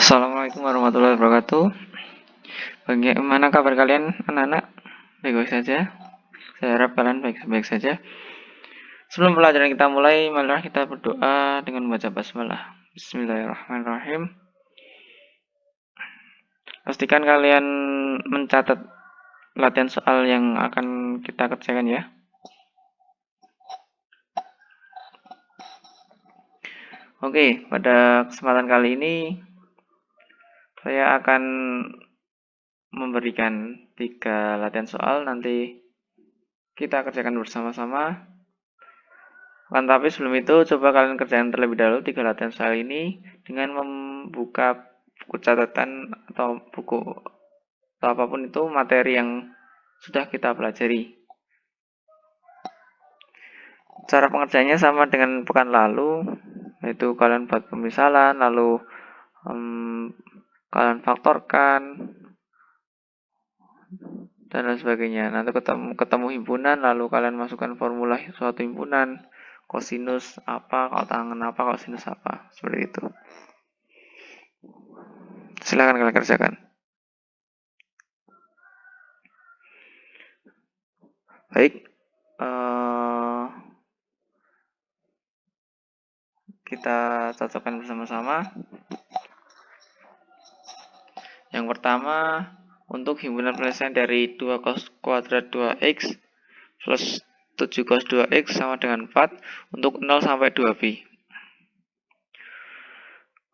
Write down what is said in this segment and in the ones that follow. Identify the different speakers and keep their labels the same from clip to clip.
Speaker 1: Assalamualaikum warahmatullahi wabarakatuh. Bagaimana kabar kalian anak-anak? Baik-baik saja. Saya harap kalian baik-baik saja. Sebelum pelajaran kita mulai, marilah kita berdoa dengan membaca basmalah. Bismillahirrahmanirrahim. Pastikan kalian mencatat latihan soal yang akan kita kerjakan ya. Oke, pada kesempatan kali ini saya akan memberikan 3 latihan soal, nanti kita kerjakan bersama-sama. Tapi sebelum itu, coba kalian kerjakan terlebih dahulu 3 latihan soal ini dengan membuka buku catatan atau buku atau apapun itu materi yang sudah kita pelajari. Cara pengerjaannya sama dengan pekan lalu, yaitu kalian buat pemisalan, lalu kalian faktorkan, dan lain sebagainya. Nanti ketemu himpunan, lalu kalian masukkan formula suatu himpunan, kosinus apa, kalau tangan apa, kosinus apa, seperti itu. Silahkan kalian kerjakan. Baik, kita cocokkan bersama-sama. Yang pertama, untuk himpunan penyelesaian dari 2 cos kuadrat 2x plus 7 cos 2x sama dengan 4 untuk 0 sampai 2b.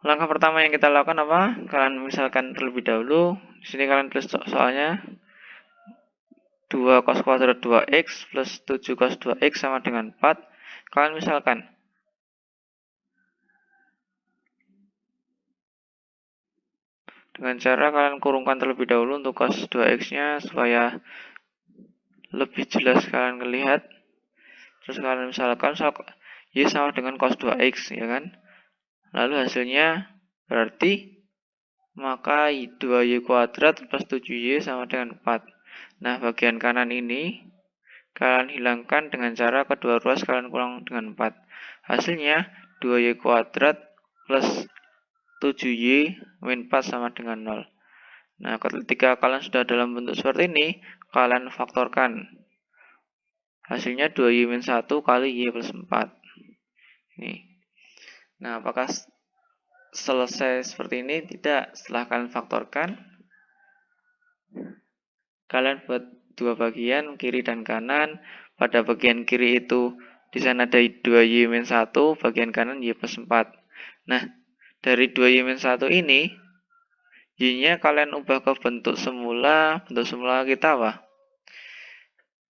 Speaker 1: Langkah pertama yang kita lakukan apa? Kalian misalkan terlebih dahulu. Di sini kalian tulis soalnya 2 cos kuadrat 2x plus 7 cos 2x sama dengan 4. Kalian misalkan dengan cara kalian kurungkan terlebih dahulu untuk cos 2x-nya supaya lebih jelas kalian lihat. Terus kalian misalkan y sama dengan cos 2x, ya kan? Lalu hasilnya berarti maka 2y kuadrat plus 7y sama dengan 4. Nah, bagian kanan ini kalian hilangkan dengan cara kedua ruas kalian kurang dengan 4. Hasilnya 2y kuadrat plus 7y min 4 sama dengan 0. Nah, ketika kalian sudah dalam bentuk seperti ini, kalian faktorkan. Hasilnya 2y min 1 kali y plus 4. Ini. Nah, apakah selesai seperti ini? Tidak. Setelah kalian faktorkan, kalian buat dua bagian, kiri dan kanan. Pada bagian kiri itu di sana ada 2y min 1, bagian kanan y plus 4. Nah, dari 2y min 1 ini, y-nya kalian ubah ke bentuk semula. Bentuk semula kita apa?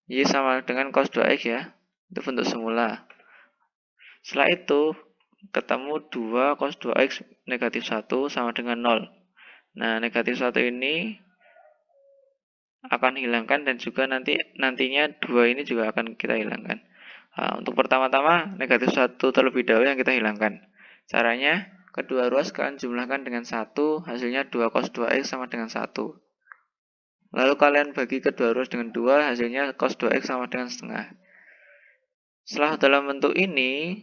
Speaker 1: Y sama dengan cos 2x ya. Itu bentuk semula. Setelah itu, ketemu 2 cos 2x negatif 1 sama dengan 0. Nah, negatif 1 ini akan hilangkan dan juga nantinya 2 ini juga akan kita hilangkan. Nah, untuk pertama-tama negatif 1 terlebih dahulu yang kita hilangkan. Caranya, kedua ruas kalian jumlahkan dengan 1, hasilnya 2 cos 2x sama dengan 1. Lalu kalian bagi kedua ruas dengan 2, hasilnya cos 2x sama dengan setengah. Setelah dalam bentuk ini,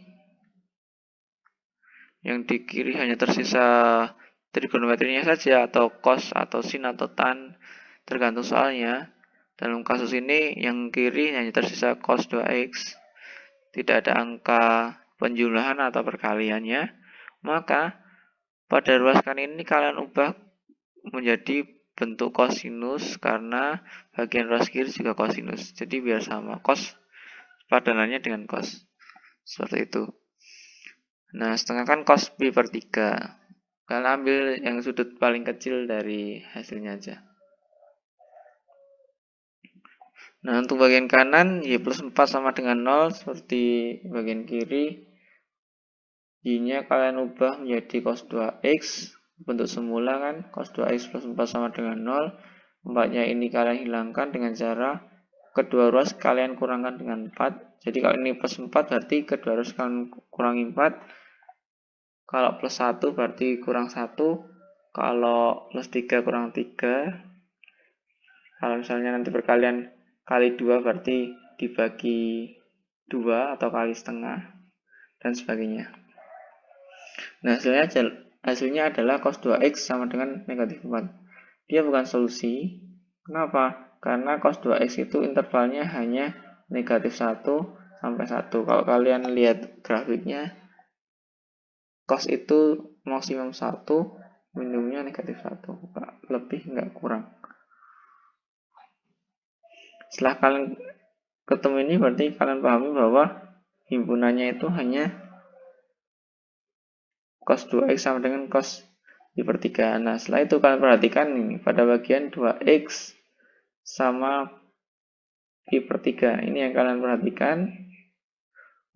Speaker 1: yang di kiri hanya tersisa trigonometrinya saja, atau cos, atau sin, atau tan, tergantung soalnya. Dalam kasus ini, yang kiri hanya tersisa cos 2x, tidak ada angka penjumlahan atau perkaliannya, maka pada ruas kanan ini kalian ubah menjadi bentuk kosinus karena bagian ruas kiri juga kosinus. Jadi biar sama, cos padanannya dengan cos. Seperti itu. Nah, setengah kan cos B per 3. Kalian ambil yang sudut paling kecil dari hasilnya aja. Nah, untuk bagian kanan, y plus 4 sama dengan 0, seperti bagian kiri. Y-nya kalian ubah menjadi cos 2x, bentuk semula kan, cos 2x plus 4 sama dengan 0. 4-nya ini kalian hilangkan dengan cara kedua ruas kalian kurangkan dengan 4. Jadi kalau ini plus 4 berarti kedua ruas kalian kurangi 4. Kalau plus 1 berarti kurang 1. Kalau plus 3 kurang 3. Kalau misalnya nanti perkalian kali 2 berarti dibagi 2 atau kali setengah. dan sebagainya. Nah, hasilnya adalah cos 2x sama dengan negatif 4. Dia bukan solusi. Kenapa? Karena cos 2x itu intervalnya hanya negatif 1 sampai 1. Kalau kalian lihat grafiknya, cos itu maksimum 1, minimumnya negatif 1. Lebih nggak kurang. Setelah kalian ketemu ini, berarti kalian pahami bahwa himpunannya itu hanya cos 2x sama dengan cos pi per 3. Nah, setelah itu kalian perhatikan ini pada bagian 2x sama pi per 3. Ini yang kalian perhatikan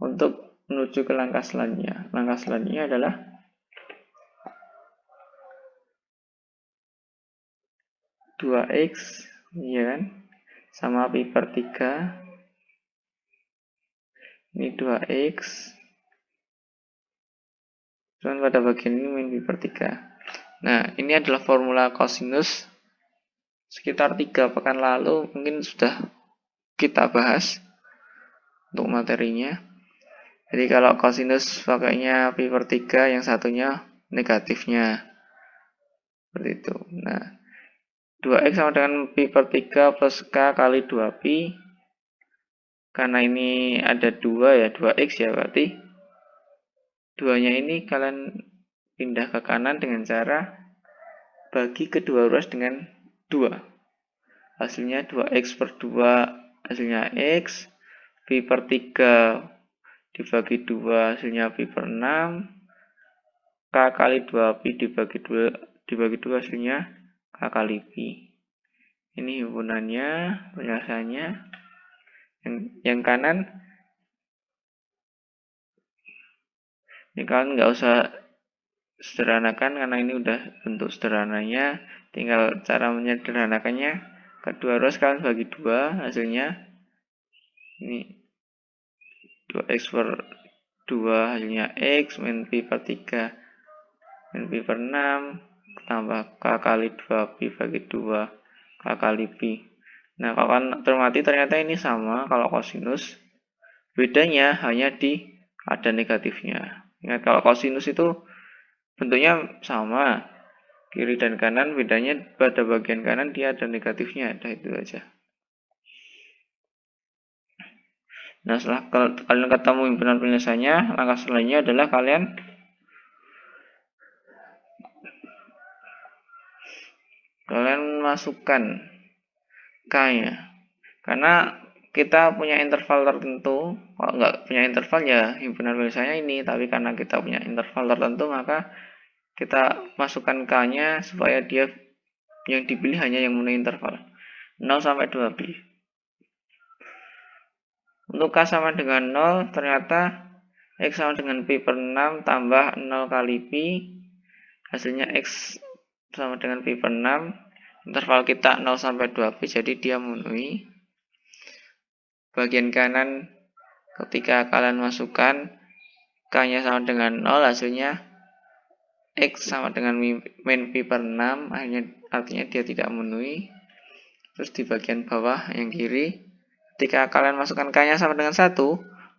Speaker 1: untuk menuju ke langkah selanjutnya. Langkah selanjutnya adalah dua x, ya kan, sama pi per 3. Ini 2x. Dan pada bagian ini min pi per 3. Nah, ini adalah formula kosinus. Sekitar 3 pekan lalu mungkin sudah kita bahas untuk materinya. Jadi kalau kosinus pakainya pi per 3, yang satunya negatifnya. Seperti itu. Nah, 2x sama dengan pi per 3 plus k kali 2pi. Karena ini ada 2 ya, 2x ya, berarti 2-nya ini kalian pindah ke kanan dengan cara bagi kedua ruas dengan 2. Hasilnya 2x per 2, hasilnya x. Pi per 3 dibagi 2, hasilnya pi per 6. K kali 2pi dibagi 2, hasilnya k kali pi. Ini himpunannya, penjelasannya. Yang kanan, ini kalian nggak usah sederhanakan karena ini udah bentuk sederhananya. Tinggal cara menyederhanakannya, kedua ruas kalian bagi 2, hasilnya ini 2x per 2, hasilnya x min pi per 3 min pi per 6 tambah k kali 2pi bagi 2 k kali pi. Nah, kalau kalian cermati ternyata ini sama kalau kosinus. Bedanya hanya di ada negatifnya. Ingat, kalau kosinus itu bentuknya sama, kiri dan kanan, bedanya pada bagian kanan dia ada negatifnya, ada itu aja. Nah, setelah kalian ketemu himpunan penyelesaiannya, langkah selanjutnya adalah kalian masukkan k-nya. Karena kita punya interval tertentu, kalau nggak punya interval ya himpunan penyelesaiannya ini, tapi karena kita punya interval tertentu maka kita masukkan k-nya supaya dia yang dipilih hanya yang memenuhi interval 0 sampai 2pi. Untuk k sama dengan 0, ternyata x sama dengan pi per 6 tambah 0 kali pi, hasilnya x sama dengan pi per 6. Interval kita 0 sampai 2pi, jadi dia memenuhi. Bagian kanan, ketika kalian masukkan k-nya sama dengan 0, hasilnya x sama dengan min pi per 6, artinya dia tidak memenuhi. Terus di bagian bawah yang kiri, ketika kalian masukkan k-nya sama dengan 1,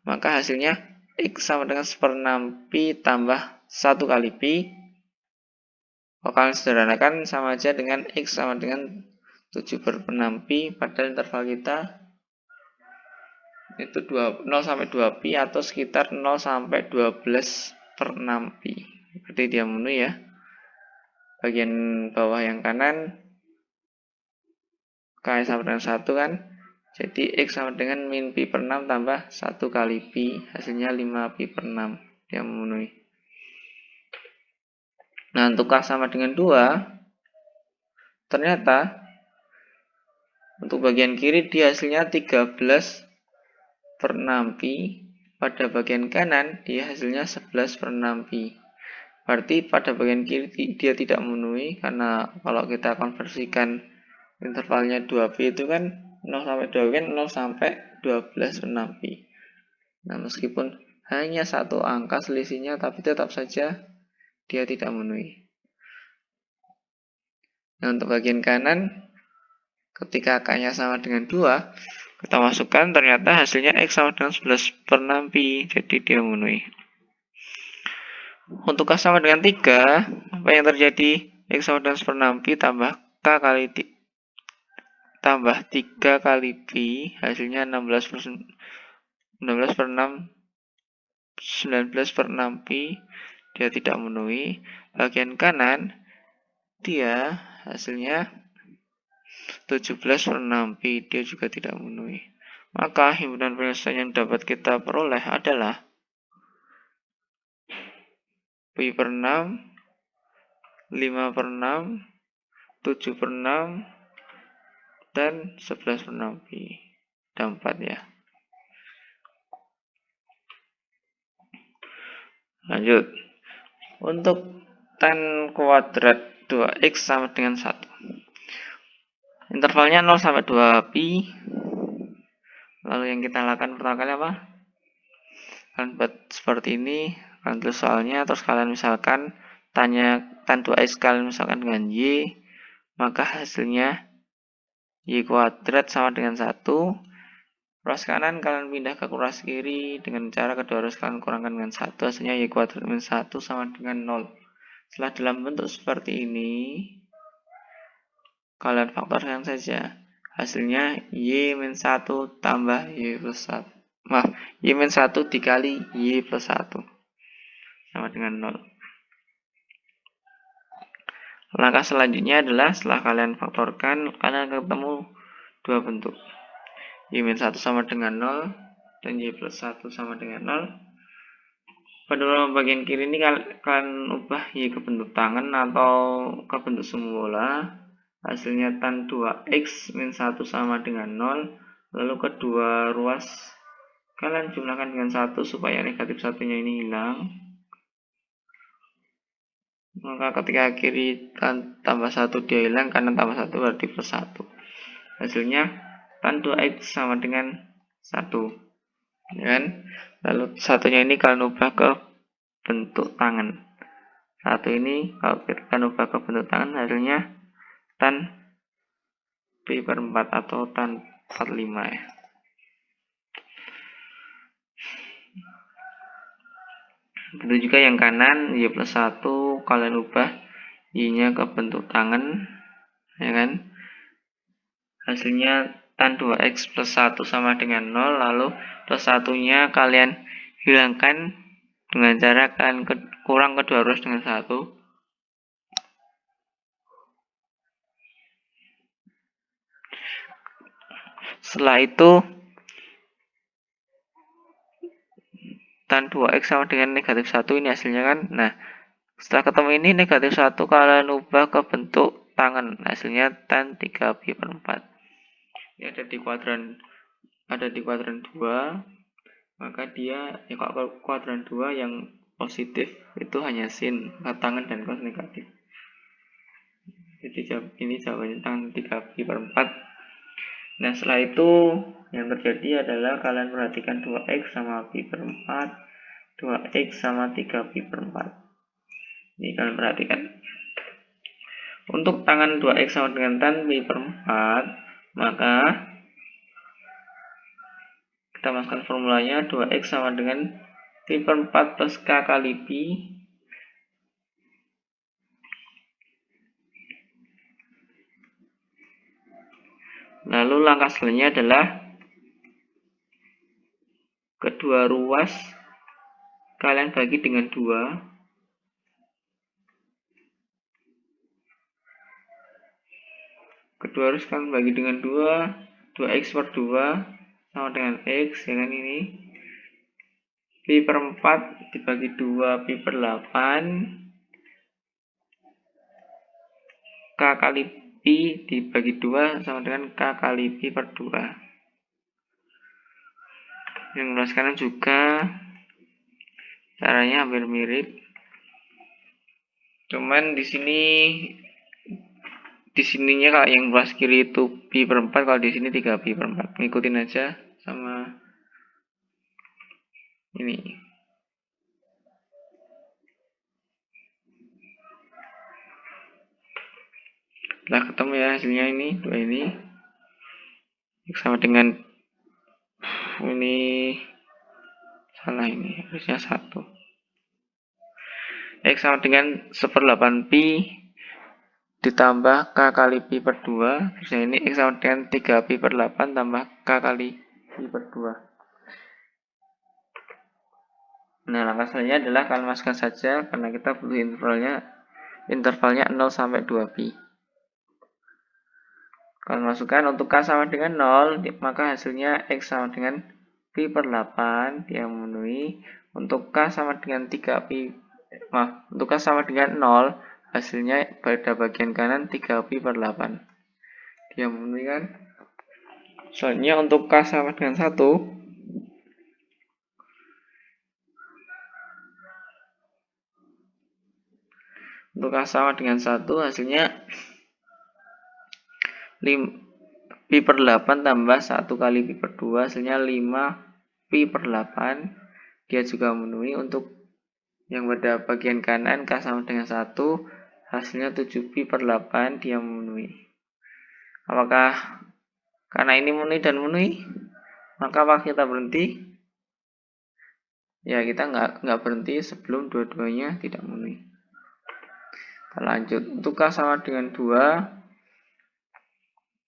Speaker 1: maka hasilnya x sama dengan 1/6 pi tambah 1 kali pi. Kalau kalian sederhanakan sama aja dengan x sama dengan 7/6 pi, padahal interval kita itu 0 sampai 2pi atau sekitar 0 sampai 12/6 pi. Berarti dia memenuhi ya. Bagian bawah yang kanan, k sama dengan 1 kan. Jadi x sama dengan min pi per 6 tambah 1 kali pi, hasilnya 5 pi per 6. Dia memenuhi. Nah, untuk k sama dengan 2, ternyata untuk bagian kiri dia hasilnya 13/6 pi. Pada bagian kanan dia hasilnya 11/6 pi. Berarti pada bagian kiri dia tidak memenuhi, karena kalau kita konversikan intervalnya 2pi itu kan 0 sampai 2 kan 0 sampai 12/6 pi. Nah, meskipun hanya satu angka selisihnya, tapi tetap saja dia tidak memenuhi. Nah, untuk bagian kanan, ketika k-nya sama dengan 2, kita masukkan, ternyata hasilnya x sama dengan 11/6 pi, jadi dia memenuhi. Untuk K sama dengan 3, apa yang terjadi? X sama dengan 1/6 pi tambah K kali tambah 3 kali pi, hasilnya 16 per 6, 19/6 pi, dia tidak memenuhi. Bagian kanan, dia hasilnya 17/6 pi, dia juga tidak memenuhi. Maka himpunan penyelesaian yang dapat kita peroleh adalah pi per 6, 5 per 6, 7 per 6, dan 11/6 pi. Ada 4 ya. Lanjut. Untuk tan kuadrat 2x sama dengan 1. Intervalnya 0 sampai 2 pi. Lalu yang kita lakukan pertama kali apa? Kalian buat seperti ini, kalian tulis soalnya, terus kalian misalkan tanya tan 2x kalian misalkan dengan y, maka hasilnya y kuadrat sama dengan 1. Ruas kanan kalian pindah ke ruas kiri dengan cara kedua ruas kalian kurangkan dengan 1, hasilnya y kuadrat minus 1 sama dengan 0. Setelah dalam bentuk seperti ini, kalian faktorkan saja. Hasilnya y min 1 tambah y plus 1. Maaf, y min 1 dikali y plus 1 sama dengan 0. Langkah selanjutnya adalah setelah kalian faktorkan, kalian akan ketemu dua bentuk. Y min 1 sama dengan 0 dan y plus 1 sama dengan 0. Pada bagian kiri ini kalian ubah y ke bentuk tangen atau ke bentuk sembola. Hasilnya tan 2x min 1 sama dengan 0. Lalu kedua ruas kalian jumlahkan dengan 1 supaya negatif satunya ini hilang. Maka ketika kiri tambah 1 dia hilang, kanan tambah 1 berarti plus 1. Hasilnya tan 2x sama dengan 1. Kan? Lalu satunya ini kalian ubah ke bentuk tangan. Satu ini kalau kalian ubah ke bentuk tangan, hasilnya tan pi per 4 atau tan 45 ya. Begitu juga yang kanan, y plus 1 kalian ubah y-nya ke bentuk tangan, ya kan? Hasilnya tan 2x plus 1 sama dengan 0, lalu plus 1-nya kalian hilangkan dengan cara kalian kurang kedua ruas dengan 1. Setelah itu tan 2x sama dengan negatif 1, ini hasilnya kan. Nah, setelah ketemu ini negatif 1 kalian ubah ke bentuk tangan, hasilnya tan 3 pi per 4. Ini ada di kuadran 2, maka dia kalau kuadran 2 yang positif itu hanya sin, tangan dan cos negatif. Jadi ini jawabannya tan 3 pi per 4. Nah, setelah itu yang terjadi adalah kalian perhatikan 2x sama pi per 4, 2x sama 3 pi per 4. Ini kalian perhatikan. Untuk tangan 2x sama dengan tan pi per 4, maka kita masukkan formulanya 2x sama dengan pi per 4 plus k kali pi. Lalu langkah selanjutnya adalah kedua ruas kalian bagi dengan 2. Kedua ruas kalian bagi dengan 2. 2x per 2 sama dengan x, ya kan ini. Pi per 4 dibagi 2 pi per 8. K kali pi dibagi 2 sama dengan k kali pi per 2. Yang ruas kanan juga caranya hampir mirip. Cuman di sininya kalau yang ruas kiri itu pi per 4, kalau di sini 3 pi per 4. Ngikutin aja sama ini. Setelah ketemu ya hasilnya ini, dua ini sama dengan ini, salah, ini harusnya 1. X sama dengan 1/8 pi ditambah K kali pi per 2. Terus ini X sama dengan 3 pi per 8 tambah K kali pi per 2. Nah, langkah selanjutnya adalah kalian masukkan saja karena kita butuh intervalnya 0 sampai 2 pi. Kalau masukkan untuk K sama dengan 0, maka hasilnya X sama dengan pi per 8, dia memenuhi. Untuk K sama dengan 3 pi, untuk K sama dengan 0, hasilnya pada bagian kanan 3 pi per 8. Dia memenuhi kan? Selanjutnya untuk K sama dengan 1, untuk K sama dengan 1, hasilnya pi per 8 tambah 1 kali pi per 2, hasilnya 5 pi per 8. Dia juga memenuhi. Untuk yang pada bagian kanan K sama dengan 1, hasilnya 7 pi per 8, dia memenuhi. Apakah karena ini memenuhi dan memenuhi, maka apakah kita berhenti? Ya, kita nggak berhenti sebelum dua-duanya tidak memenuhi. Kita lanjut. Untuk K sama dengan 2,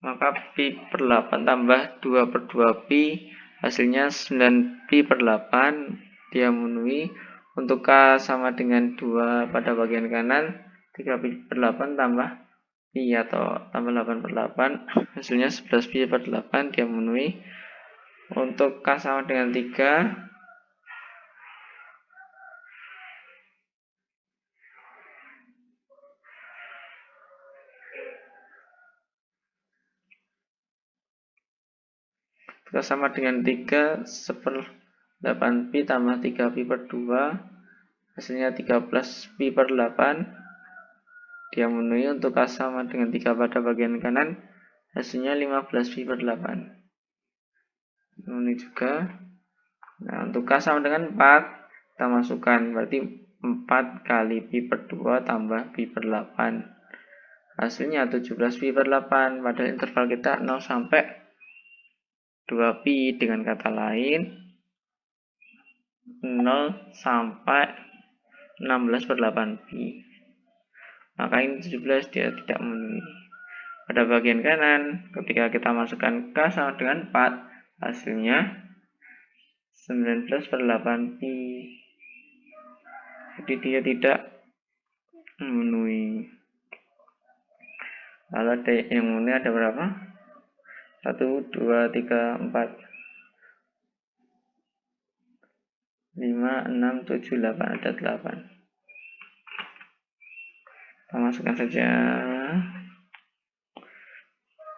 Speaker 1: maka pi per 8 tambah 2 per 2 pi, hasilnya 9 pi per 8, dia memenuhi. Untuk K sama dengan 2 pada bagian kanan, 3 pi per 8 tambah pi atau tambah 8 per 8, hasilnya 11 pi per 8, dia memenuhi. Untuk K sama dengan 3, K sama dengan 3, 1/8 pi tambah 3 pi per 2, hasilnya 13 pi per 8, dia memenuhi. Untuk K sama dengan 3 pada bagian kanan, hasilnya 15 pi per 8, memenuhi juga. Nah, untuk K sama dengan 4, kita masukkan, berarti 4 kali pi per 2 tambah pi per 8, hasilnya 17 pi per 8. Pada interval kita 0 sampai 2 pi, dengan kata lain 0 sampai 16 per 8 pi. Maka ini 17, dia tidak memenuhi. Pada bagian kanan, ketika kita masukkan K sama dengan 4, hasilnya 19 per 8 pi. Jadi dia tidak memenuhi. Lalu ada yang memenuhi ada berapa? 1, 2, 3, 4, 5, 6, 7, 8. Ada 8. Kita masukkan saja.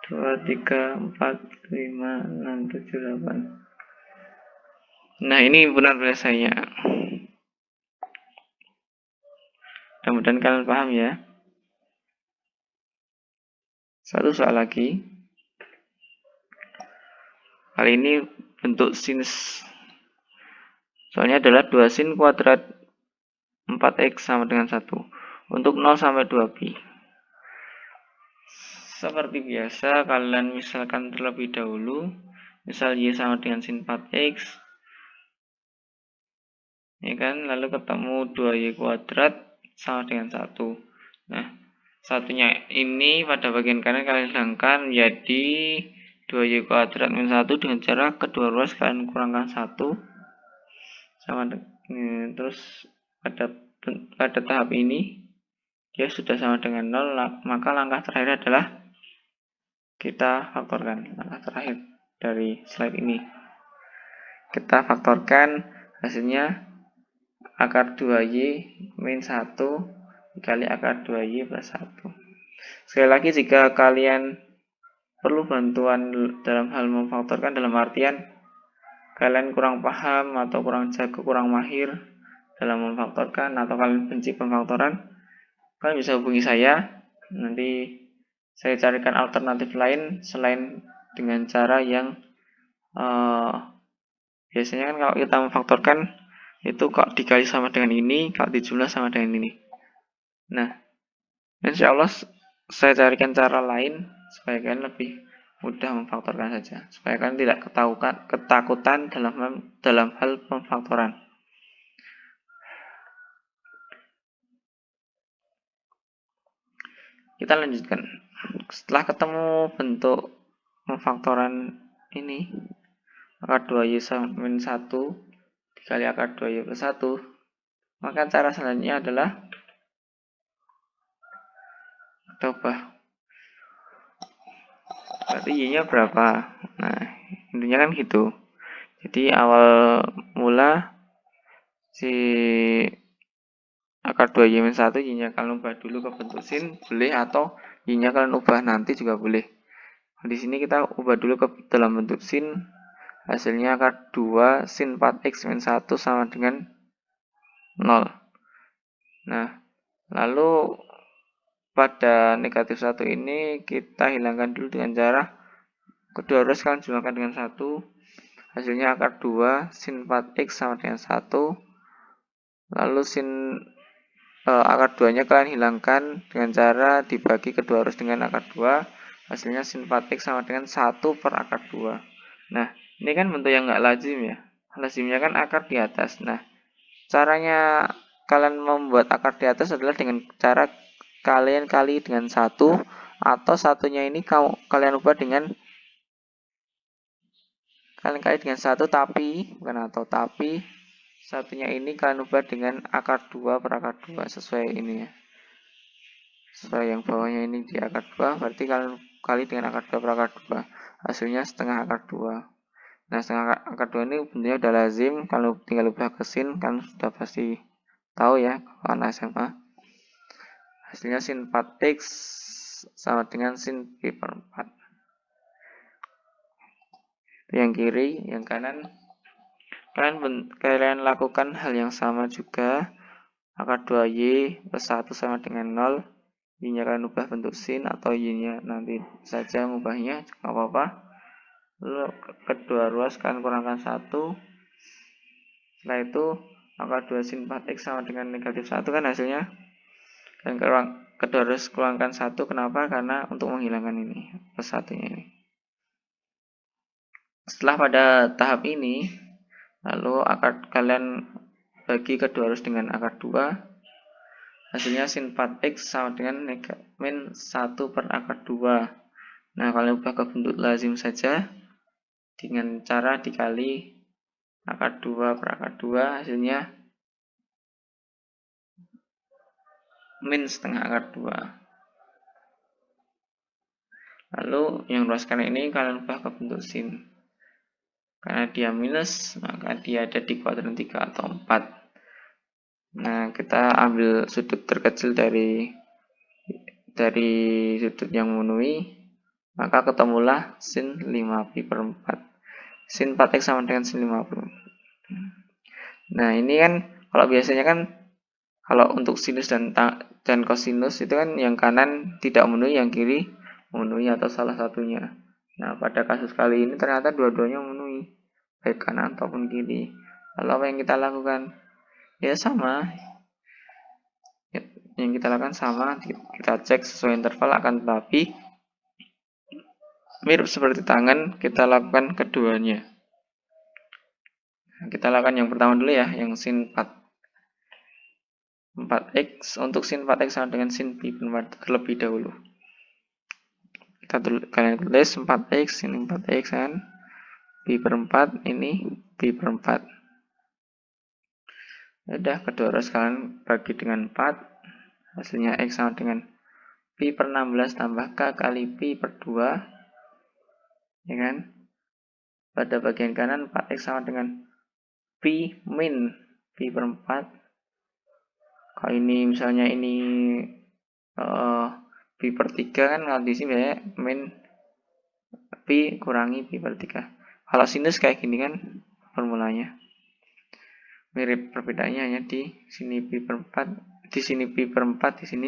Speaker 1: 2, 3, 4, 5, 6, 7, 8. Nah, ini benar biasanya. Mudah-mudahan kalian paham ya. Satu soal lagi. Kali ini bentuk sinus. Soalnya adalah 2 sin kuadrat 4x sama dengan 1. Untuk 0 sampai 2 pi. Seperti biasa, kalian misalkan terlebih dahulu. Misal y sama dengan sin 4x. Ya kan, lalu ketemu 2y kuadrat sama dengan 1. Nah, satunya ini pada bagian kanan kalian hilangkan menjadi 2y kuadrat min 1 dengan cara kedua ruas kalian kurangkan 1 sama dengan, terus pada tahap ini dia sudah sama dengan 0, maka langkah terakhir adalah kita faktorkan. Langkah terakhir dari slide ini kita faktorkan, hasilnya akar 2y min 1 dikali akar 2y plus 1. Sekali lagi, jika kalian perlu bantuan dalam hal memfaktorkan, dalam artian kalian kurang paham atau kurang jago, kurang mahir dalam memfaktorkan, atau kalian benci pemfaktoran, kalian bisa hubungi saya. Nanti saya carikan alternatif lain selain dengan cara yang biasanya kan kalau kita memfaktorkan itu kok dikali sama dengan ini, kalau dijumlah sama dengan ini. Nah, insya Allah saya carikan cara lain supaya kalian lebih mudah memfaktorkan saja, supaya kalian tidak ketakutan dalam hal pemfaktoran. Kita lanjutkan. Setelah ketemu bentuk pemfaktoran ini, akar 2Y sama min 1 dikali akar 2Y plus 1, maka cara selanjutnya adalah kita ubah. Berarti Y-nya berapa? Nah, intinya kan gitu. Jadi awal mula si akar 2Y min 1 Y-nya kalian ubah dulu ke bentuk sin boleh, atau Y-nya kalian ubah nanti juga boleh. Di sini kita ubah dulu ke dalam bentuk sin. Hasilnya akar 2 sin 4x min 1 sama dengan 0. Nah, lalu pada negatif 1 ini kita hilangkan dulu dengan cara kedua ruas kalian jumlahkan dengan 1. Hasilnya akar 2 sin 4x sama dengan 1. Lalu sin akar 2-nya kalian hilangkan dengan cara dibagi kedua ruas dengan akar 2. Hasilnya sin 4x sama dengan 1 per akar 2. Nah, ini kan bentuk yang nggak lazim ya. Lazimnya kan akar di atas. Nah, caranya kalian membuat akar di atas adalah dengan cara kalian kali dengan 1, atau satunya ini kalian ubah dengan kalian kali dengan 1 tapi bukan atau tapi satunya ini kalian ubah dengan akar 2 per akar 2 sesuai ini ya. Sesuai yang bawahnya ini di akar 2, berarti kalian kali dengan akar 2 per akar 2. Hasilnya setengah akar 2. Nah, setengah akar 2 ini bentuknya udah lazim, kalau tinggal ubah ke sin kan sudah pasti tahu ya anak SMA. Hasilnya sin 4x sama dengan sin pi per 4. Itu yang kiri, yang kanan kalian lakukan hal yang sama juga. Akar 2y plus 1 sama dengan 0. Y-nya kalian ubah bentuk sin, atau Y-nya nanti saja mengubahnya, nggak apa-apa. Lalu kedua ruas kalian kurangkan 1. Setelah itu akar 2 sin 4x sama dengan negatif 1 kan hasilnya. Dan kedua ruas kurangkan 1, kenapa? Karena untuk menghilangkan ini, plus 1-nya ini. Setelah pada tahap ini, lalu kalian bagi kedua ruas dengan akar 2. Hasilnya sin 4x sama dengan min 1 per akar 2. Nah, kalian ubah ke bentuk lazim saja dengan cara dikali akar 2 per akar 2, hasilnya min setengah akar 2. Lalu yang ruas kanan ini kalian ubah ke bentuk sin. Karena dia minus, maka dia ada di kuadran 3 atau 4. Nah, kita ambil sudut terkecil dari sudut yang memenuhi, maka ketemulah sin 5pi per 4. Sin 4x sama dengan sin 50. Nah, ini kan kalau biasanya kan kalau untuk sinus dan kosinus itu kan yang kanan tidak memenuhi, yang kiri memenuhi atau salah satunya. Nah, pada kasus kali ini ternyata dua-duanya memenuhi, baik kanan ataupun kiri. Lalu apa yang kita lakukan? Ya sama. Yang kita lakukan sama, kita cek sesuai interval, akan tetapi mirip seperti tangan, kita lakukan keduanya. Kita lakukan yang pertama dulu ya, yang sin 4x. Untuk sin 4x sama dengan sin pi per 4 terlebih dahulu. Kalian tulis 4x, ini 4x kan, pi per 4, ini pi per 4. Udah, kedua ruas kalian bagi dengan 4, hasilnya x sama dengan pi per 16 tambah k kali pi per 2, ya kan? Pada bagian kanan 4x sama dengan pi min pi per 4. Kalau ini misalnya ini pi per 3 kan, kalau di sini biasanya min pi kurangi pi per 3. Kalau sinus kayak gini kan formulanya. Mirip, perbedaannya hanya di sini pi per 4, di sini pi per 4, di sini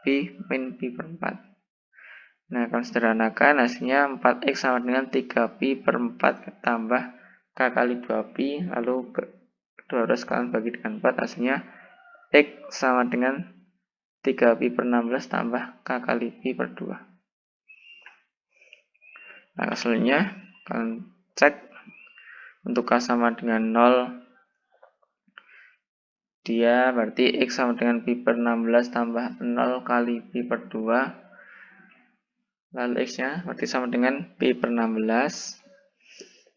Speaker 1: pi min pi per 4. Nah, kalau sederhanakan hasilnya 4x sama dengan 3pi per 4 tambah k kali 2pi, lalu kedua ruas kalian bagi dengan 4, hasilnya x sama dengan 3pi per 16 tambah k kali pi per 2. Nah, hasilnya kalian cek untuk k sama dengan 0 dia berarti X sama dengan pi per 16 tambah 0 kali pi per 2. Lalu X-nya berarti sama dengan pi per 16.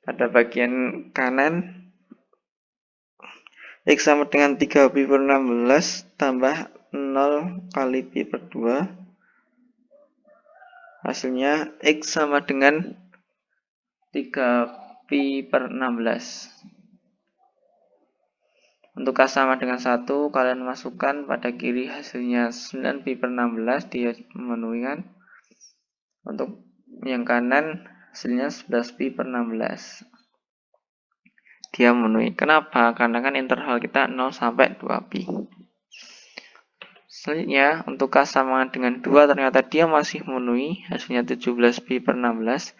Speaker 1: Pada bagian kanan, X sama dengan 3 pi per 16 tambah 0 kali pi per 2. Hasilnya X sama dengan 3 pi per 16. Untuk K sama dengan 1, kalian masukkan pada kiri hasilnya 9 pi per 16, dia memenuhi kan. Untuk yang kanan hasilnya 11 pi per 16. Dia memenuhi. Kenapa? Karena kan interval kita 0 sampai 2 pi. Selanjutnya, untuk K sama dengan 2 ternyata dia masih memenuhi, hasilnya 17 pi per 16.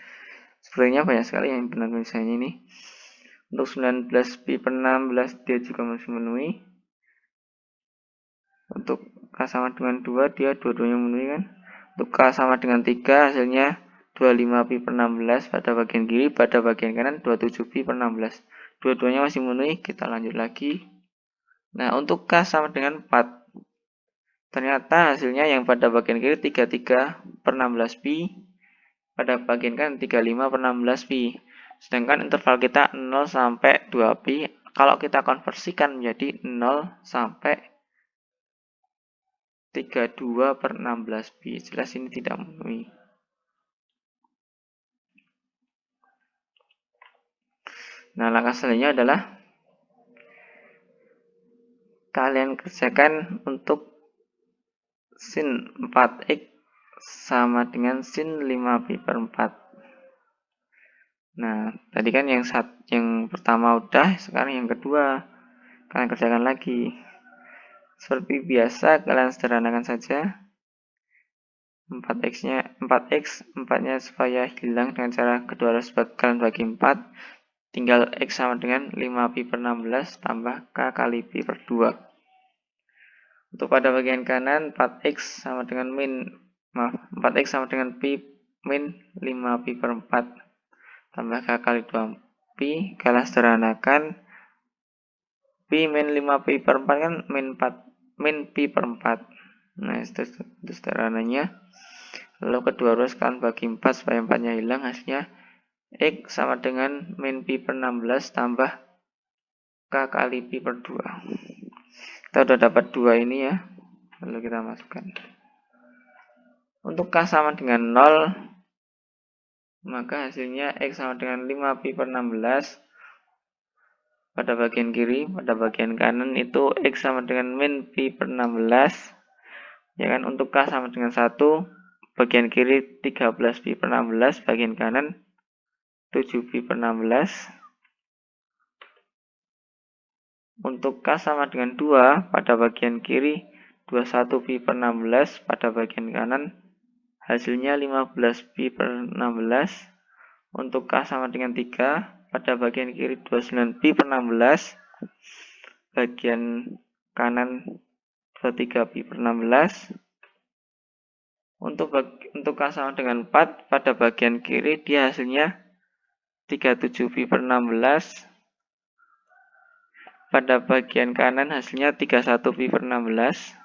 Speaker 1: Sebenarnya banyak sekali yang benar misalnya ini. Untuk 19 pi per 16 dia juga masih memenuhi. Untuk K sama dengan 2 dia dua-duanya memenuhi kan. Untuk K sama dengan 3 hasilnya 25 pi per 16 pada bagian kiri, pada bagian kanan 27 pi per 16. Dua-duanya masih memenuhi, kita lanjut lagi. Nah, untuk K sama dengan 4. Ternyata hasilnya yang pada bagian kiri 33 per 16 pi, pada bagian kanan 35 per 16 pi. Sedangkan interval kita 0 sampai 2 pi, kalau kita konversikan menjadi 0 sampai 32 per 16 pi. Jelas ini tidak memenuhi. Nah, langkah selanjutnya adalah kalian kerjakan untuk sin 4x sama dengan sin 5 pi per 4. Nah, tadi kan yang pertama udah, sekarang yang kedua. Kalian kerjakan lagi. Seperti biasa, kalian sederhanakan saja. 4x, 4-nya supaya hilang dengan cara kedua harus kalian bagi 4. Tinggal x sama dengan 5 pi per 16 tambah k kali pi per 2. Untuk pada bagian kanan, 4x sama dengan 4x sama dengan pi min 5 pi per 4. Tambah k kali 2 pi, kalian sederhanakan. Pi min 5 pi per 4 kan min pi per 4. Nah, itu sederhananya. Lalu kedua ruas kalian bagi 4 supaya 4-nya hilang, hasilnya x sama dengan min pi per 16 tambah k kali pi per 2. Kita udah dapat 2 ini ya. Lalu kita masukkan. Untuk k sama dengan 0, maka hasilnya x sama dengan 5 pi per 16 pada bagian kiri, pada bagian kanan itu x sama dengan min pi per 16. Ya kan, untuk k sama dengan 1, bagian kiri 13 pi per 16, bagian kanan 7 pi per 16. Untuk k sama dengan 2, pada bagian kiri 21 pi per 16, pada bagian kanan hasilnya 15 pi per 16. Untuk k sama dengan 3, pada bagian kiri 29 pi per 16, bagian kanan 23 pi per 16. Untuk k sama dengan 4, pada bagian kiri dia hasilnya 37 pi per 16. Pada bagian kanan hasilnya 31 pi per 16.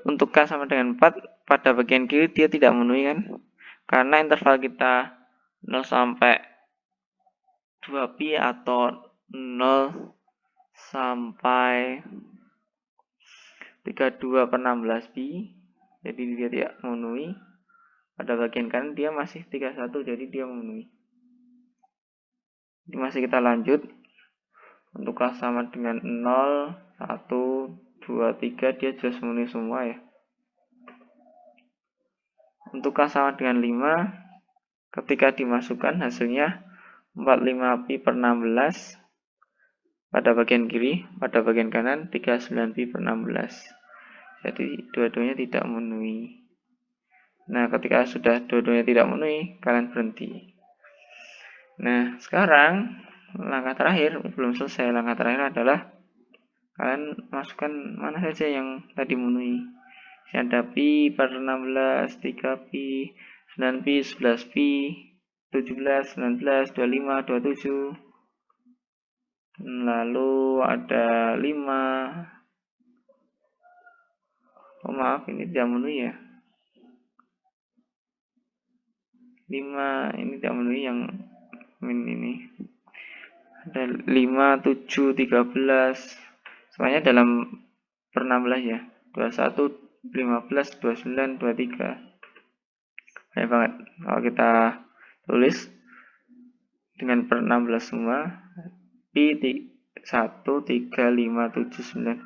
Speaker 1: Untuk k sama dengan 4, pada bagian kiri dia tidak memenuhi kan. Karena interval kita 0 sampai 2 pi atau 0 sampai 32 per 16 pi. Jadi dia tidak memenuhi. Pada bagian kanan dia masih 31, jadi dia memenuhi. Ini masih kita lanjut. Untuk k sama dengan 0, 1, 2, 3 dia jelas memenuhi semua ya. Untuk k sama dengan 5, ketika dimasukkan hasilnya 45 pi per 16 pada bagian kiri, pada bagian kanan 39 pi per 16. Jadi dua-duanya tidak memenuhi. Nah, ketika sudah dua-duanya tidak memenuhi, kalian berhenti. Nah, sekarang langkah terakhir, belum selesai. Langkah terakhir adalah kalian masukkan mana saja yang tadi memenuhi. Ada pi per 16, 3 pi, 9 pi, 11 pi, 17, 19, 25, 27. Lalu ada 5. Oh, maaf, ini tidak memenuhi ya. 5 ini tidak memenuhi yang min ini. Ada 5, 7, 13. Semuanya dalam per 16 ya. 21, 15, 29, 23. Banyak banget. Kalau kita tulis dengan per 16 semua, pi 1, 3, 5, 7, 9.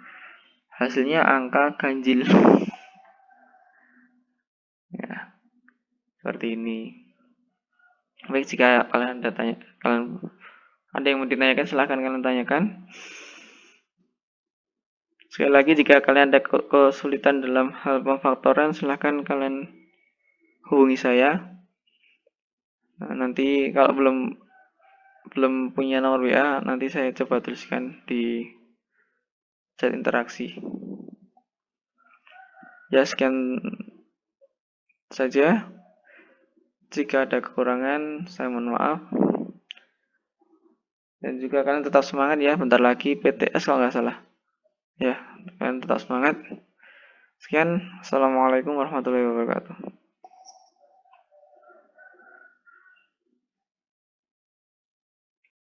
Speaker 1: Hasilnya angka ganjil. Ya, seperti ini. Baik, jika kalian ada yang mau ditanyakan, silahkan kalian tanyakan. Sekali lagi, jika kalian ada kesulitan dalam hal pemfaktoran, silahkan kalian hubungi saya. Nah, nanti kalau belum punya nomor WA, nanti saya coba tuliskan di chat interaksi. Ya, sekian saja. Jika ada kekurangan, saya mohon maaf. Dan juga kalian tetap semangat ya, bentar lagi PTS kalau nggak salah. Ya, kalian tetap semangat. Sekian, Assalamualaikum warahmatullahi wabarakatuh.